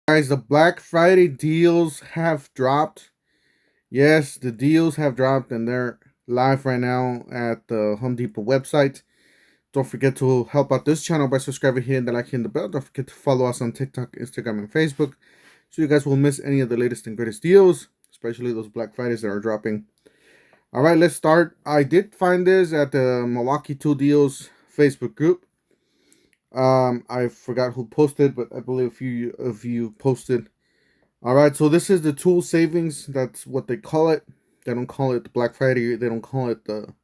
Guys, the Black Friday deals have dropped. Yes, the deals have dropped and they're live right now at the Home Depot website. Don't forget to help out this channel by subscribing here and liking the bell. Don't forget to follow us on TikTok, Instagram, and Facebook so you guys will miss any of the latest and greatest deals, especially those Black Fridays that are dropping. All right, let's start. I did find this at the Milwaukee Tool Deals Facebook group. I forgot who posted, but I believe a few of you posted. All right, so this is the tool savings. That's what they call it. They don't call it the Black Friday. They don't call it the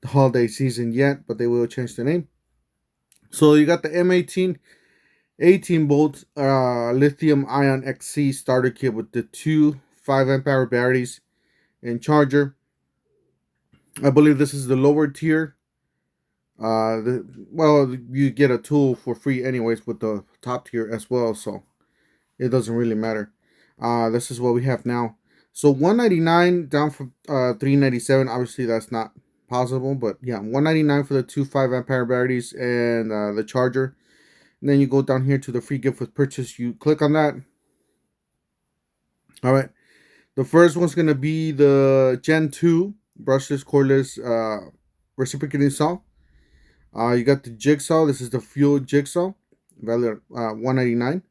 holiday season yet, but they will change the name. So you got the M18 18 volt lithium ion XC starter kit with the two 5 amp hour batteries and charger. I believe this is the lower tier. Well, you get a tool for free anyways with the top tier as well, so it doesn't really matter. This is what we have now. So 199 down from 397. Obviously, that's not possible, but yeah, 199 for the two 5 amp hour batteries and the charger. And then you go down here to the free gift with purchase. You click on that. All right. The first one's gonna be the Gen 2 brushless cordless reciprocating saw. You got the jigsaw. This is the fuel jigsaw, value at 199.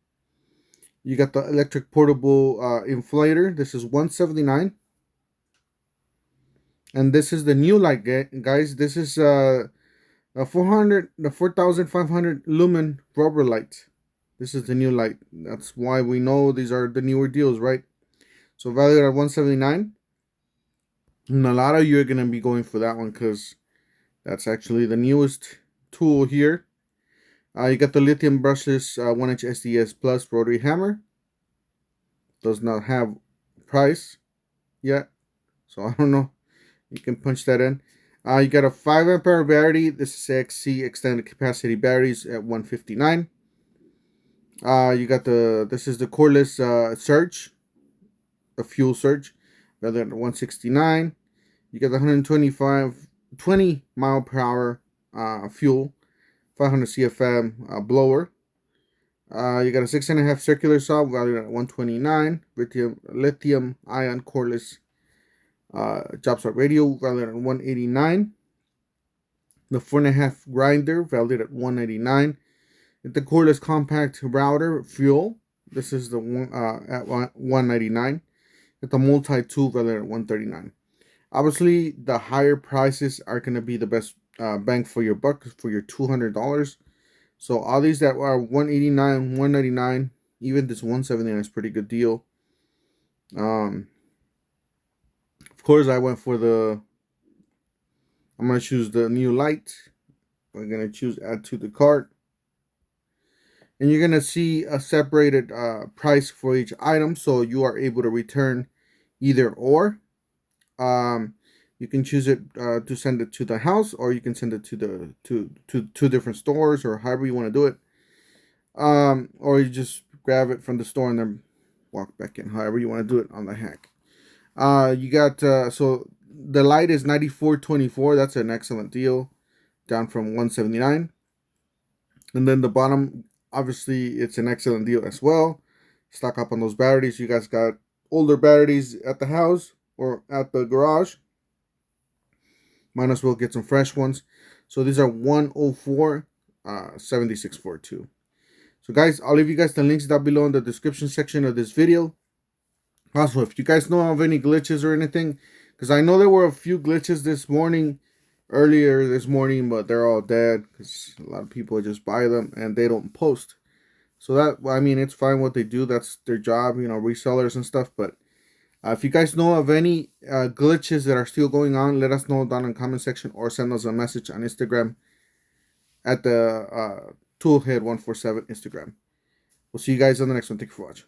You got the electric portable inflator. This is 179. And this is the new light, guys. This is a 4,500 lumen rubber light. This is the new light. That's why we know these are the newer deals, right? So valued at 179. And a lot of you are gonna be going for that one because that's actually the newest tool here. You got the lithium brushless 1-inch SDS Plus rotary hammer. Does not have price yet, so I don't know. You can punch that in. You got a 5 amp hour battery. This is XC extended capacity batteries at 159. You got this is the cordless surge, a fuel surge, rather than 169. You got the 20 mile per hour fuel, 500 CFM blower. You got a 6.5 circular saw valued at 129. Lithium ion cordless job start radio valued at 189. The 4.5 grinder valued at 199. The cordless compact router fuel. This is the one at 199. The multi tool valued at 139. Obviously, the higher prices are going to be the best bang for your buck for your $200. So all these that are 189, 199, even this 179 is pretty good deal. Of course, I went for I'm going to choose the new light. We're going to choose add to the cart. And you're going to see a separated price for each item. So you are able to return either or. You can choose it to send it to the house, or you can send it to two different stores, or however you want to do it. Or you just grab it from the store and then walk back in, however you want to do it on the hack. You got so the light is 94.24. That's an excellent deal, down from 179. And then the bottom, obviously, it's an excellent deal as well. Stock up on those batteries. You guys got older batteries at the house or at the garage, might as well get some fresh ones. So these are 104 7642. So guys, I'll leave you guys the links down below in the description section of this video. Also, if you guys know of any glitches or anything, because I know there were a few glitches earlier this morning, but they're all dead because a lot of people just buy them and they don't post. So that, I mean, it's fine what they do. That's their job, resellers and stuff. But if you guys know of any glitches that are still going on, let us know down in the comment section or send us a message on Instagram at the Toolhead147 Instagram. We'll see you guys on the next one. Thank you for watching.